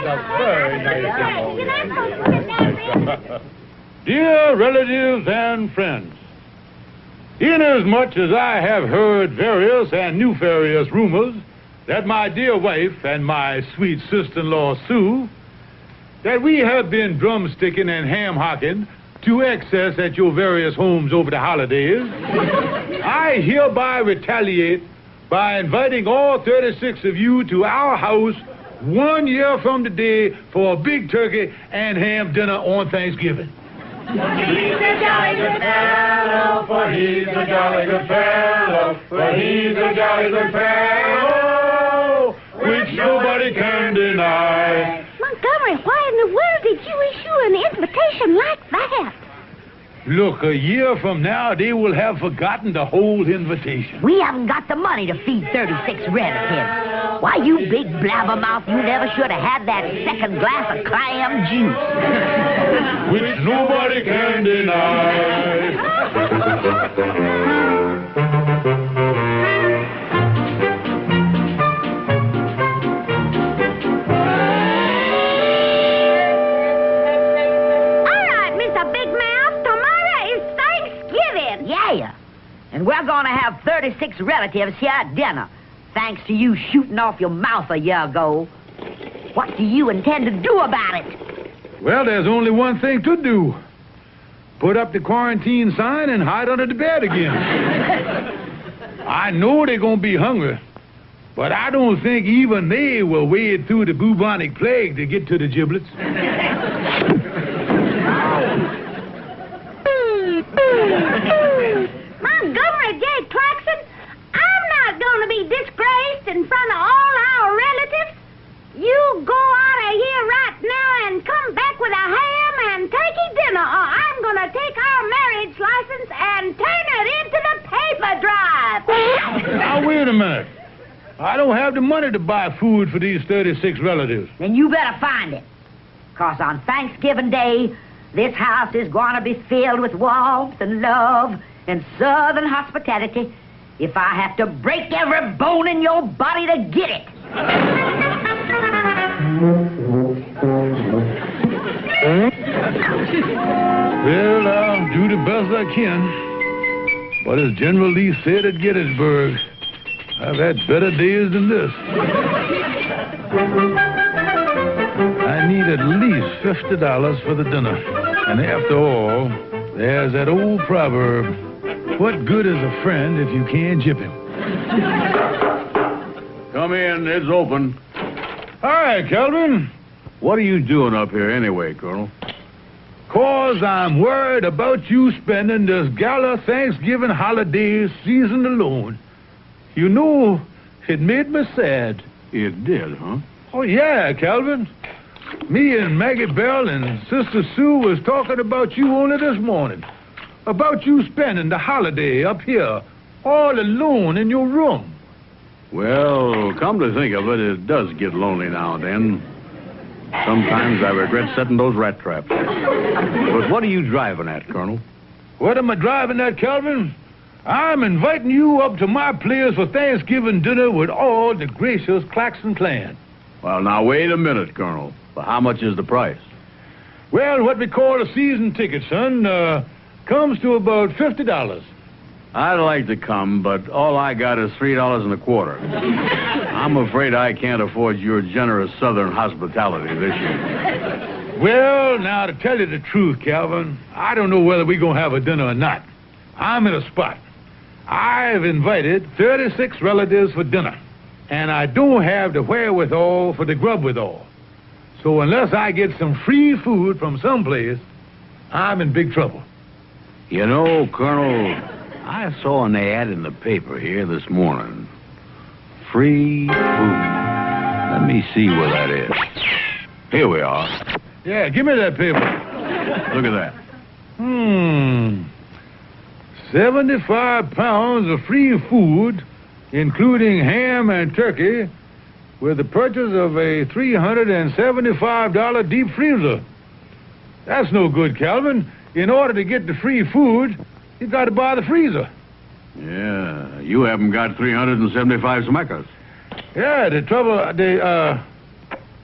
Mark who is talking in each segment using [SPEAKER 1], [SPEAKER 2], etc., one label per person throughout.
[SPEAKER 1] that's very nice. Dear relatives and friends, inasmuch as I have heard various and nefarious rumors that my dear wife and my sweet sister-in-law, Sue, that we have been drumsticking and ham-hocking to excess at your various homes over the holidays, I hereby retaliate by inviting all 36 of you to our house 1 year from today for a big turkey and ham dinner on Thanksgiving.
[SPEAKER 2] He's a jolly good fellow, for he's a jolly good fellow, for he's a jolly good fellow, which nobody can deny.
[SPEAKER 3] Montgomery, why in the world did you issue an invitation like that?
[SPEAKER 1] Look, a year from now, they will have forgotten the whole invitation.
[SPEAKER 4] We haven't got the money to feed 36 relatives. Why, you big blabbermouth, you never should have had that second glass of clam juice.
[SPEAKER 2] Which nobody can deny.
[SPEAKER 4] And we're going to have 36 relatives here at dinner, thanks to you shooting off your mouth a year ago. What do you intend to do about it?
[SPEAKER 1] Well, there's only one thing to do. Put up the quarantine sign and hide under the bed again. I know they're going to be hungry, but I don't think even they will wade through the bubonic plague to get to the giblets.
[SPEAKER 3] Montgomery J. Clarkson, I'm not going to be disgraced in front of all our relatives. You go out of here right now and come back with a ham and turkey dinner, or I'm going to take our marriage license and turn it into the paper drive.
[SPEAKER 1] Now, wait a minute. I don't have the money to buy food for these 36 relatives.
[SPEAKER 4] Then you better find it. 'Cause on Thanksgiving Day, this house is going to be filled with warmth and love and southern hospitality if I have to break every bone in your body to get it.
[SPEAKER 1] Well, I'll do the best I can. But as General Lee said at Gettysburg, I've had better days than this. I need at least $50 for the dinner. And after all, there's that old proverb, what good is a friend if you can't gyp him?
[SPEAKER 5] Come in, it's open.
[SPEAKER 1] Hi, Calvin.
[SPEAKER 5] What are you doing up here anyway, Colonel?
[SPEAKER 1] 'Cause I'm worried about you spending this gala Thanksgiving holiday season alone. You know, it made me sad.
[SPEAKER 5] It did, huh?
[SPEAKER 1] Oh, yeah, Calvin. Me and Maggie Bell and Sister Sue was talking about you only this morning. About you spending the holiday up here, all alone in your room.
[SPEAKER 5] Well, come to think of it, it does get lonely now and then. Sometimes I regret setting those rat traps. But what are you driving at, Colonel?
[SPEAKER 1] What am I driving at, Calvin? I'm inviting you up to my place for Thanksgiving dinner with all the gracious Claxon clan.
[SPEAKER 5] Well, now, wait a minute, Colonel. But how much is the price?
[SPEAKER 1] Well, what we call a season ticket, son, comes to about $50.
[SPEAKER 5] I'd like to come, but all I got is $3.25. I'm afraid I can't afford your generous southern hospitality this year.
[SPEAKER 1] Well, now, to tell you the truth, Calvin, I don't know whether we're going to have a dinner or not. I'm in a spot. I've invited 36 relatives for dinner, and I don't have the wherewithal for the grub withal. So unless I get some free food from someplace, I'm in big trouble.
[SPEAKER 5] You know, Colonel, I saw an ad in the paper here this morning. Free food. Let me see where that is. Here we are.
[SPEAKER 1] Yeah, give me that paper.
[SPEAKER 5] Look at that.
[SPEAKER 1] 75 pounds of free food, including ham and turkey, with the purchase of a $375 deep freezer. That's no good, Calvin. In order to get the free food, you got to buy the freezer.
[SPEAKER 5] Yeah, you haven't got 375 smackers.
[SPEAKER 1] Yeah, the trouble,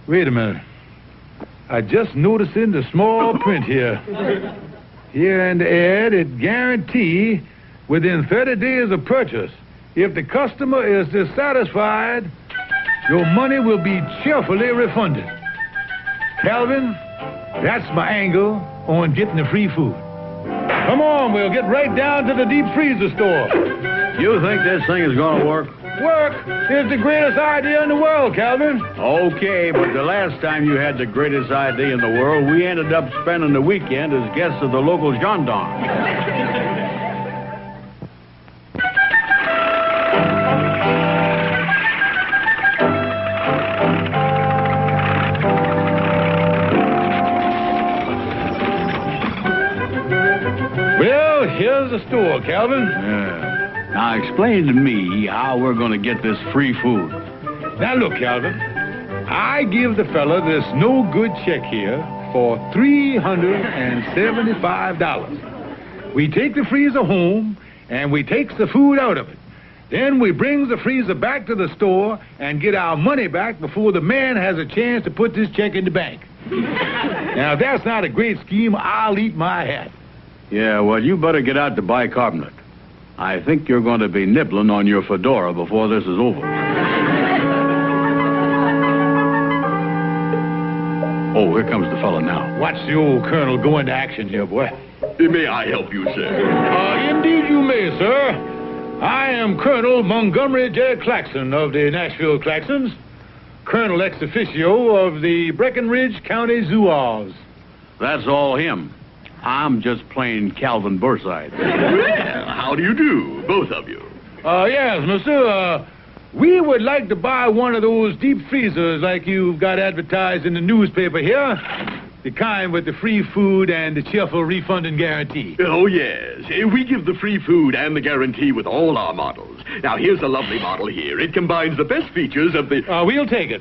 [SPEAKER 1] wait a minute. I just noticed in the small print here. Here in the ad, it guarantee within 30 days of purchase. If the customer is dissatisfied, your money will be cheerfully refunded. Calvin, that's my angle on getting the free food. Come on, we'll get right down to the deep freezer store.
[SPEAKER 5] You think this thing is going to work?
[SPEAKER 1] Work is the greatest idea in the world, Calvin.
[SPEAKER 5] Okay, but the last time you had the greatest idea in the world, we ended up spending the weekend as guests of the local gendarme.
[SPEAKER 1] Well, here's the store, Calvin.
[SPEAKER 5] Yeah. Now, explain to me how we're going to get this free food.
[SPEAKER 1] Now, look, Calvin. I give the fella this no-good check here for $375. We take the freezer home, and we takes the food out of it. Then we brings the freezer back to the store and get our money back before the man has a chance to put this check in the bank. Now, if that's not a great scheme, I'll eat my hat.
[SPEAKER 5] Yeah, well, you better get out to bicarbonate. I think you're going to be nibbling on your fedora before this is over. Oh, here comes the fella now.
[SPEAKER 1] Watch the old colonel go into action here, boy.
[SPEAKER 2] May I help you, sir?
[SPEAKER 1] Indeed you may, sir. I am Colonel Montgomery J. Claxon of the Nashville Claxons, Colonel ex officio of the Breckenridge County Zouaves.
[SPEAKER 5] That's all him. I'm just plain Calvin Burnside.
[SPEAKER 2] Well, how do you do, both of you?
[SPEAKER 1] Yes, mister. We would like to buy one of those deep freezers like you've got advertised in the newspaper here. The kind with the free food and the cheerful refunding guarantee.
[SPEAKER 2] Oh, yes. We give the free food and the guarantee with all our models. Now, here's a lovely model here. It combines the best features of the...
[SPEAKER 1] We'll take it.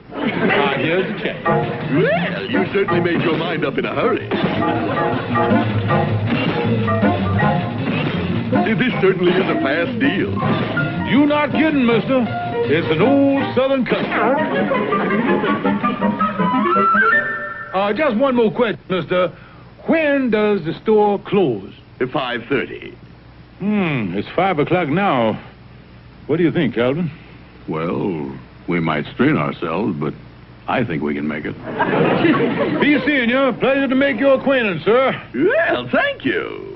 [SPEAKER 1] Here's the check.
[SPEAKER 2] Well, you certainly made your mind up in a hurry. This certainly is a fast deal.
[SPEAKER 1] You not kidding, mister. It's an old Southern custom. Just one more question, mister. When does the store close?
[SPEAKER 2] At 5:30.
[SPEAKER 1] It's 5 o'clock now. What do you think, Calvin?
[SPEAKER 5] Well, we might strain ourselves, but I think we can make it.
[SPEAKER 1] Be seeing you. Pleasure to make your acquaintance, sir.
[SPEAKER 2] Well, thank you.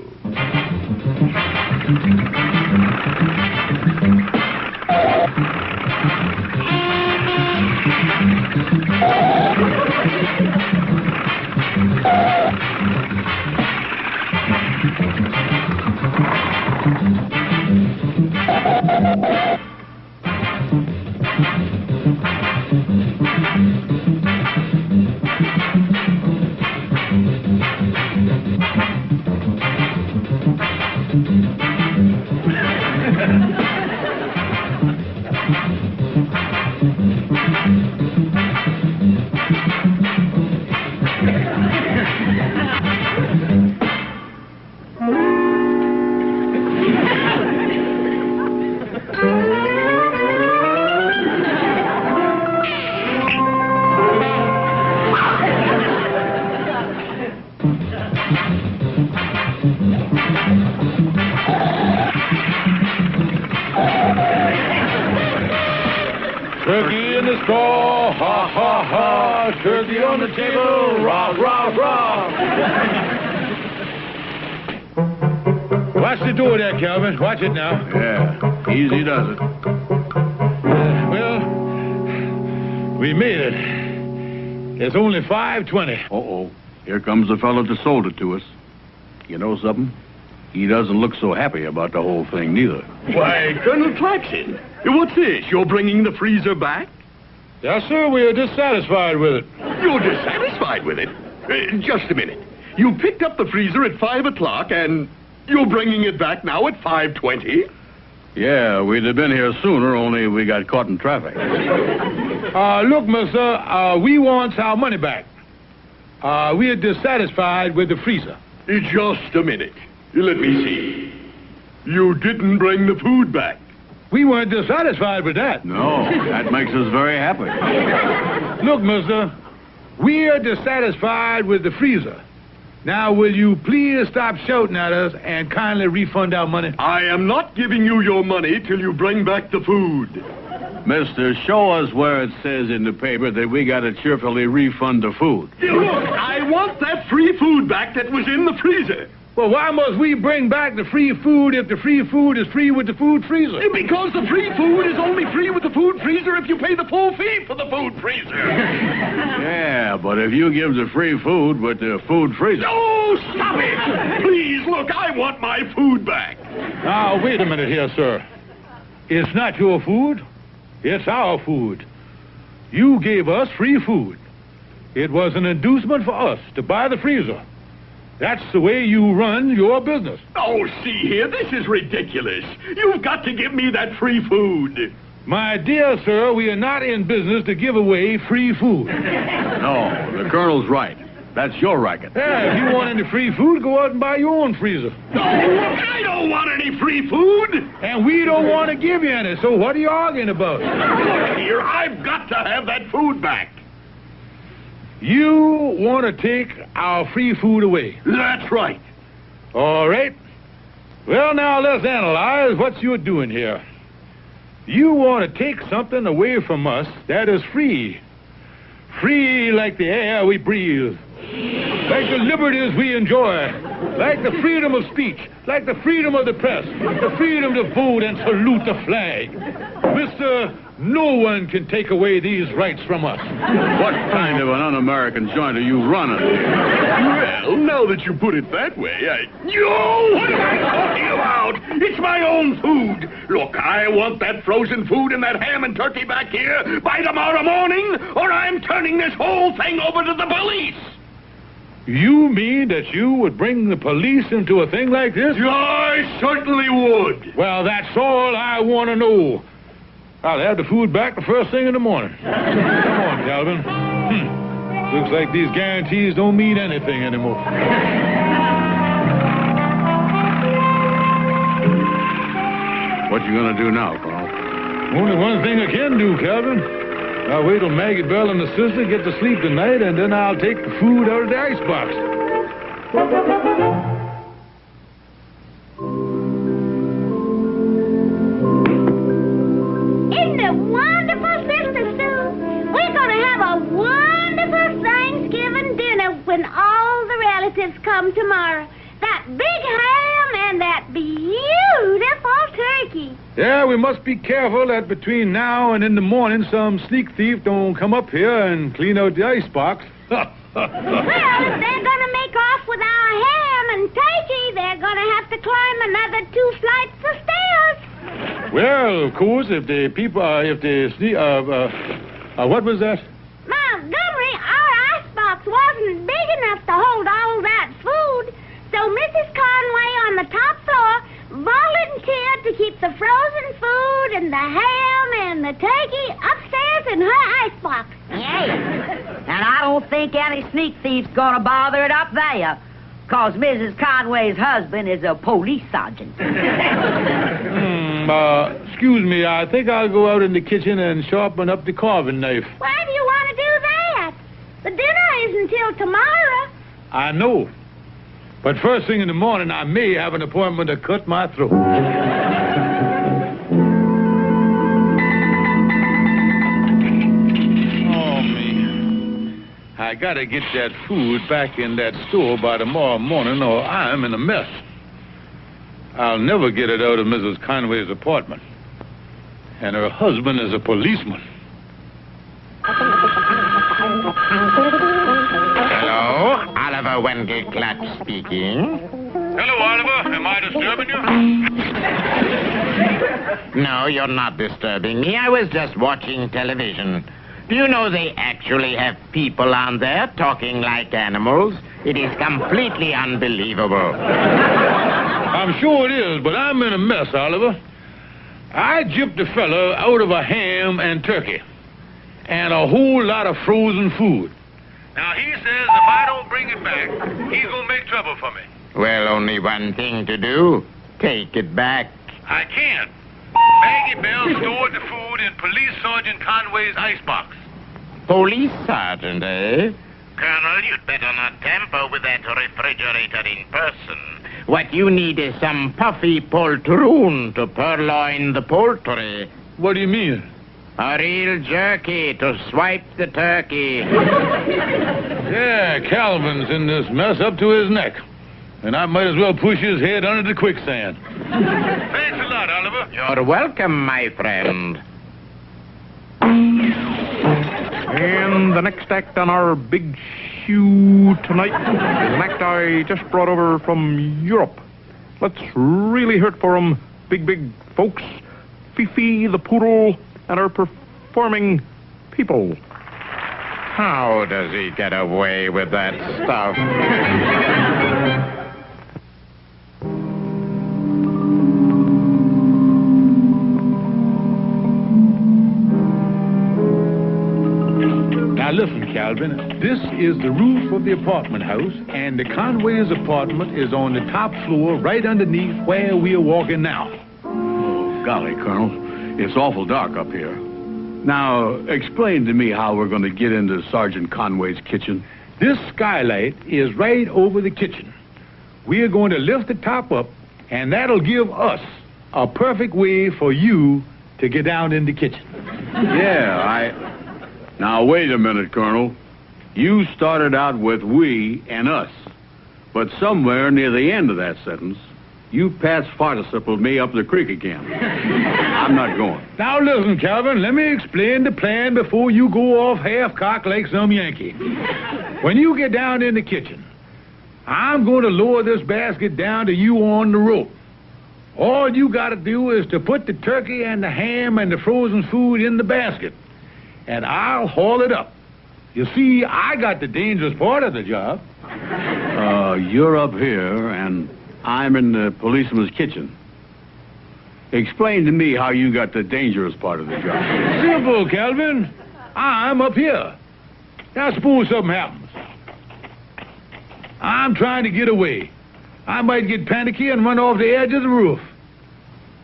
[SPEAKER 1] Turkey in the straw, ha, ha, ha. Turkey on the table, rah, rah, rah. Watch the door there, Calvin. Watch it now.
[SPEAKER 5] Yeah, easy does it.
[SPEAKER 1] Well, we made it. It's only 5:20.
[SPEAKER 5] Uh-oh. Here comes the fellow that sold it to us. You know something? He doesn't look so happy about the whole thing, neither.
[SPEAKER 2] Why, Colonel Claxon, what's this? You're bringing the freezer back?
[SPEAKER 1] Yes, sir. We are dissatisfied with it.
[SPEAKER 2] You're dissatisfied with it? Just a minute. You picked up the freezer at 5 o'clock, and you're bringing it back now at 5:20?
[SPEAKER 5] Yeah, we'd have been here sooner, only we got caught in traffic.
[SPEAKER 1] Look, mister, we want our money back. We are dissatisfied with the freezer.
[SPEAKER 2] Just a minute. Let me see. You didn't bring the food back.
[SPEAKER 1] We weren't dissatisfied with that.
[SPEAKER 5] No, that makes us very happy.
[SPEAKER 1] Look, mister, we're dissatisfied with the freezer. Now, will you please stop shouting at us and kindly refund our money?
[SPEAKER 2] I am not giving you your money till you bring back the food.
[SPEAKER 5] Mister, show us where it says in the paper that we got to cheerfully refund the food.
[SPEAKER 2] Look, I want that free food back that was in the freezer.
[SPEAKER 1] Well, why must we bring back the free food if the free food is free with the food freezer?
[SPEAKER 2] Because the free food is only free with the food freezer if you pay the full fee for the food freezer.
[SPEAKER 5] Yeah, but if you give the free food with the food freezer...
[SPEAKER 2] Oh, stop it! Please, look, I want my food back.
[SPEAKER 1] Now, wait a minute here, sir. It's not your food. It's our food. You gave us free food. It was an inducement for us to buy the freezer. That's the way you run your business.
[SPEAKER 2] Oh, see here, this is ridiculous. You've got to give me that free food.
[SPEAKER 1] My dear sir, we are not in business to give away free food.
[SPEAKER 5] No, the Colonel's right. That's your racket.
[SPEAKER 1] Yeah, if you want any free food, go out and buy your own freezer.
[SPEAKER 2] No, I don't want any free food.
[SPEAKER 1] And we don't want to give you any, so what are you arguing about?
[SPEAKER 2] Look here, I've got to have that food back.
[SPEAKER 1] You want to take our free food away?
[SPEAKER 2] That's right.
[SPEAKER 1] All right. Well, now let's analyze what you're doing here. You want to take something away from us that is free. Free like the air we breathe. Like the liberties we enjoy. Like the freedom of speech. Like the freedom of the press. The freedom to vote and salute the flag. Mister, no one can take away these rights from us.
[SPEAKER 5] What kind of an un-American joint are you running?
[SPEAKER 2] Well, now that you put it that way, what am I talking about? It's my own food. Look, I want that frozen food and that ham and turkey back here by tomorrow morning, or I'm turning this whole thing over to the police.
[SPEAKER 1] You mean that you would bring the police into a thing like this?
[SPEAKER 2] I certainly would.
[SPEAKER 1] Well, that's all I want to know. I'll have the food back the first thing in the morning. Come on, Calvin. Looks like these guarantees don't mean anything anymore.
[SPEAKER 5] What you gonna do now, Colonel?
[SPEAKER 1] Only one thing I can do, Calvin. I'll wait till Maggie Bell and the sister get to sleep tonight, and then I'll take the food out of the icebox.
[SPEAKER 3] Isn't it wonderful, Sister Sue? We're going to have a wonderful Thanksgiving dinner when all the relatives come tomorrow. That big ham and that beautiful turkey.
[SPEAKER 1] Yeah, we must be careful that between now and in the morning some sneak thief don't come up here and clean out the icebox.
[SPEAKER 3] Well, if they're going to make off with our ham and turkey, they're going to have to climb another 2 flights of stairs.
[SPEAKER 1] Well, of course, if the people, what was that?
[SPEAKER 3] Montgomery, our icebox wasn't big enough to hold all that food, so Mrs. Conway on the top floor volunteered to keep the frozen food and the ham and the turkey upstairs in her icebox.
[SPEAKER 4] Yay. And I don't think any sneak thief's gonna bother it up there, 'cause Mrs. Conway's husband is a police sergeant.
[SPEAKER 1] Excuse me, I think I'll go out in the kitchen and sharpen up the carving knife.
[SPEAKER 3] Why do you want to do that? The dinner isn't till tomorrow.
[SPEAKER 1] I know. But first thing in the morning, I may have an appointment to cut my throat. Oh, me. I gotta get that food back in that store by tomorrow morning, or I'm in a mess. I'll never get it out of Mrs. Conway's apartment. And her husband is a policeman.
[SPEAKER 6] Hello, Oliver Wendell Clark speaking.
[SPEAKER 1] Hello, Oliver. Am I disturbing you?
[SPEAKER 6] No, you're not disturbing me. I was just watching television. Do you know they actually have people on there talking like animals? It is completely unbelievable.
[SPEAKER 1] I'm sure it is, but I'm in a mess, Oliver. I gypped a fella out of a ham and turkey and a whole lot of frozen food. Now, he says if I don't bring it back, he's going to make trouble for me.
[SPEAKER 6] Well, only one thing to do. Take it back.
[SPEAKER 1] I can't. Maggie Bell stored the food in Police Sergeant Conway's icebox.
[SPEAKER 6] Police sergeant, eh? Colonel, you'd better not tamper with that refrigerator in person. What you need is some puffy poltroon to purloin the poultry.
[SPEAKER 1] What do you mean?
[SPEAKER 6] A real jerky to swipe the turkey.
[SPEAKER 1] Yeah, Calvin's in this mess up to his neck. And I might as well push his head under the quicksand. Thanks a lot, Oliver.
[SPEAKER 6] You're welcome, my friend.
[SPEAKER 7] And the next act on our big shoe tonight is an act I just brought over from Europe. Let's really hurt for 'em, big folks. Fifi the poodle and our performing people.
[SPEAKER 6] How does he get away with that stuff?
[SPEAKER 1] Now listen, Calvin, this is the roof of the apartment house, and the Conway's apartment is on the top floor right underneath where we are walking now.
[SPEAKER 5] Oh, golly, Colonel. It's awful dark up here. Now, explain to me how we're going to get into Sergeant Conway's kitchen.
[SPEAKER 1] This skylight is right over the kitchen. We are going to lift the top up, and that'll give us a perfect way for you to get down in the kitchen.
[SPEAKER 5] Yeah, Now, wait a minute, Colonel. You started out with we and us. But somewhere near the end of that sentence, you past participled me up the creek again. I'm not going.
[SPEAKER 1] Now listen, Calvin, let me explain the plan before you go off half-cocked like some Yankee. When you get down in the kitchen, I'm going to lower this basket down to you on the rope. All you got to do is to put the turkey and the ham and the frozen food in the basket, and I'll haul it up. You see, I got the dangerous part of the job.
[SPEAKER 5] You're up here, and I'm in the policeman's kitchen. Explain to me how you got the dangerous part of the job.
[SPEAKER 1] Simple, Calvin. I'm up here. Now suppose something happens. I'm trying to get away. I might get panicky and run off the edge of the roof.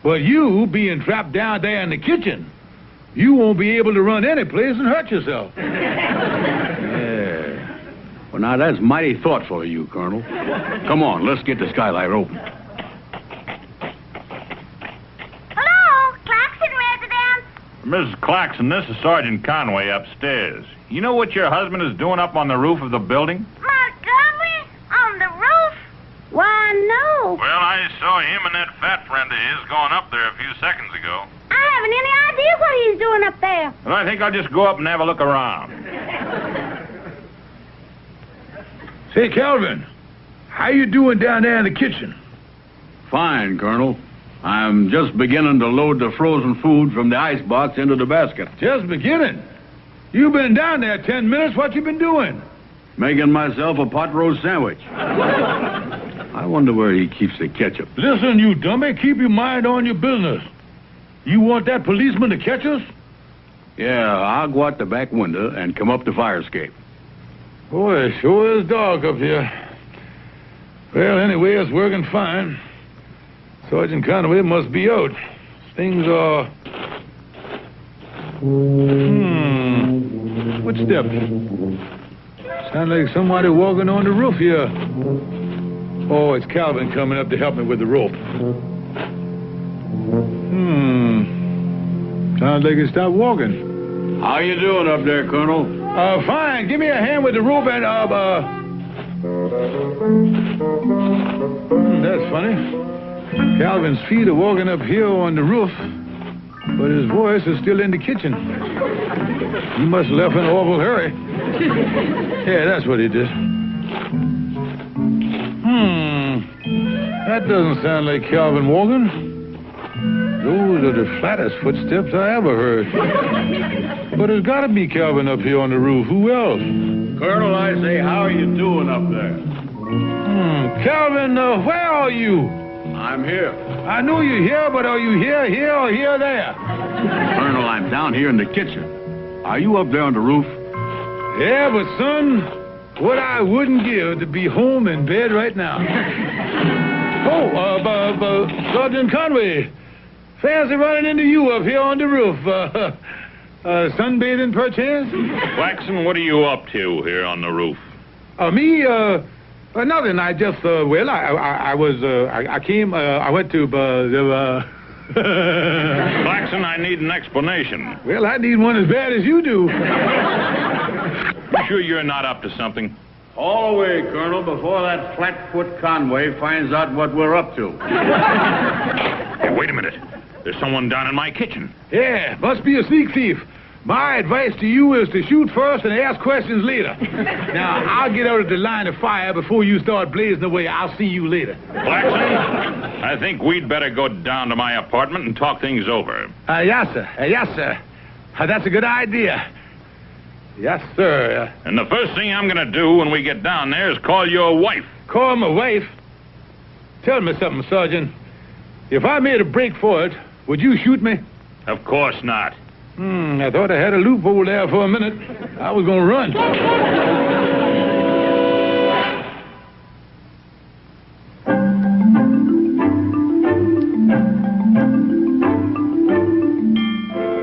[SPEAKER 1] But you, being trapped down there in the kitchen, you won't be able to run any place and hurt yourself.
[SPEAKER 5] Yeah. Well, now, that's mighty thoughtful of you, Colonel. Come on, let's get the skylight open.
[SPEAKER 3] Hello, Claxon residence.
[SPEAKER 2] Mrs. Claxon, this is Sergeant Conway upstairs. You know what your husband is doing up on the roof of the building?
[SPEAKER 3] Montgomery? On the roof? Why, no.
[SPEAKER 2] Well, I saw him and that fat friend of his going up there a few seconds ago.
[SPEAKER 3] I haven't any idea what he's doing up there.
[SPEAKER 2] And I think I'll just go up and have a look around.
[SPEAKER 1] Say, Calvin, how you doing down there in the kitchen?
[SPEAKER 5] Fine, Colonel. I'm just beginning to load the frozen food from the icebox into the basket.
[SPEAKER 1] Just beginning. You've been down there 10 minutes. What you been doing?
[SPEAKER 5] Making myself a pot roast sandwich. I wonder where he keeps the ketchup.
[SPEAKER 1] Listen, you dummy, keep your mind on your business. You want that policeman to catch us?
[SPEAKER 5] Yeah, I'll go out the back window and come up the fire escape.
[SPEAKER 1] Boy, it sure is dark up here. Well, anyway, it's working fine. Sergeant Conway must be out. Things are... Footsteps. Sound like somebody walking on the roof here. Oh, it's Calvin coming up to help me with the rope. Sounds like he stopped walking.
[SPEAKER 5] How you doing up there, Colonel?
[SPEAKER 1] Fine. Give me a hand with the rope and, that's funny. Calvin's feet are walking up here on the roof, but his voice is still in the kitchen. He must have left in an awful hurry. Yeah, that's what he did. That doesn't sound like Calvin walking. Those are the flattest footsteps I ever heard. But there's got to be Calvin up here on the roof. Who else?
[SPEAKER 5] Colonel, I say, how are you doing up there?
[SPEAKER 1] Calvin, where are you?
[SPEAKER 5] I'm here.
[SPEAKER 1] I know you're here, but are you here, or here, there?
[SPEAKER 5] Colonel, I'm down here in the kitchen. Are you up there on the roof?
[SPEAKER 1] Yeah, but son, what I wouldn't give to be home in bed right now. Sergeant Conway. Fancy running into you up here on the roof. Sunbathing, perchance?
[SPEAKER 8] Claxon, what are you up to here on the roof?
[SPEAKER 1] Me, nothing. I just, I went to,
[SPEAKER 8] Claxon, I need an explanation.
[SPEAKER 1] Well, I need one as bad as you do.
[SPEAKER 8] You sure you're not up to something?
[SPEAKER 5] All away, Colonel, before that flat-foot Conway finds out what we're up to.
[SPEAKER 8] Hey, wait a minute. There's someone down in my kitchen.
[SPEAKER 1] Yeah, must be a sneak thief. My advice to you is to shoot first and ask questions later. Now, I'll get out of the line of fire before you start blazing away. I'll see you later.
[SPEAKER 8] Claxon, I think we'd better go down to my apartment and talk things over.
[SPEAKER 1] Yes, sir. Yes, sir. That's a good idea. Yes, sir.
[SPEAKER 8] And the first thing I'm going to do when we get down there is call your wife.
[SPEAKER 1] Call my wife? Tell me something, Sergeant. If I made a break for it, would you shoot me?
[SPEAKER 8] Of course not.
[SPEAKER 1] I thought I had a loophole there for a minute. I was going to run.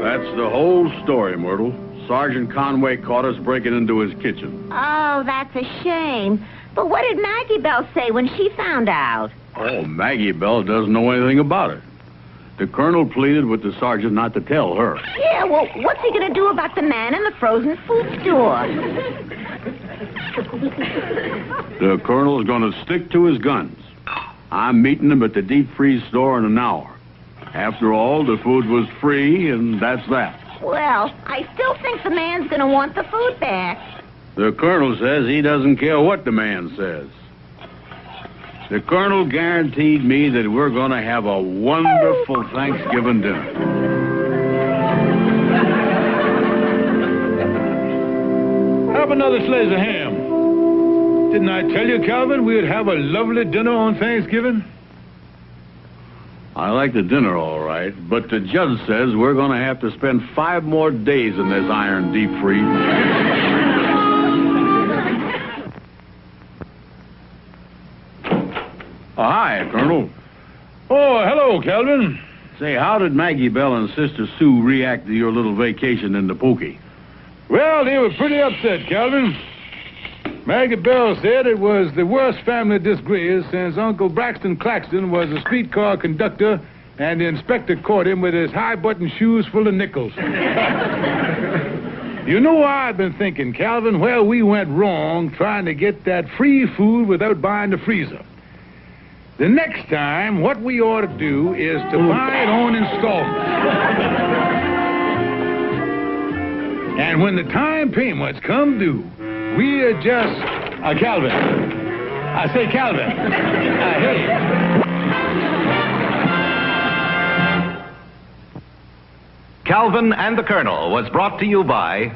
[SPEAKER 5] That's the whole story, Myrtle. Sergeant Conway caught us breaking into his kitchen.
[SPEAKER 3] Oh, that's a shame. But what did Maggie Bell say when she found out?
[SPEAKER 5] Oh, Maggie Bell doesn't know anything about it. The colonel pleaded with the sergeant not to tell her.
[SPEAKER 3] Yeah, well, what's he going to do about the man in the frozen food store?
[SPEAKER 5] The colonel's going to stick to his guns. I'm meeting him at the deep freeze store in an hour. After all, the food was free, and that's that.
[SPEAKER 3] Well, I still think the man's going to want the food back.
[SPEAKER 5] The colonel says he doesn't care what the man says. The colonel guaranteed me that we're going to have a wonderful Thanksgiving dinner.
[SPEAKER 1] Have another slice of ham. Didn't I tell you, Calvin, we'd have a lovely dinner on Thanksgiving?
[SPEAKER 5] I like the dinner all right, but the judge says we're going to have to spend 5 more days in this iron deep freeze. Hi, Colonel.
[SPEAKER 1] Oh, hello, Calvin.
[SPEAKER 5] Say, how did Maggie Bell and Sister Sue react to your little vacation in the Pookie?
[SPEAKER 1] Well, they were pretty upset, Calvin. Maggie Bell said it was the worst family disgrace since Uncle Braxton Claxton was a streetcar conductor and the inspector caught him with his high-button shoes full of nickels. You know, I've been thinking, Calvin, where we went wrong trying to get that free food without buying the freezer. The next time, what we ought to do is to buy it on installments. And when the time payments come due, we adjust... Calvin. I say, Calvin. Hey.
[SPEAKER 9] Calvin and the Colonel was brought to you by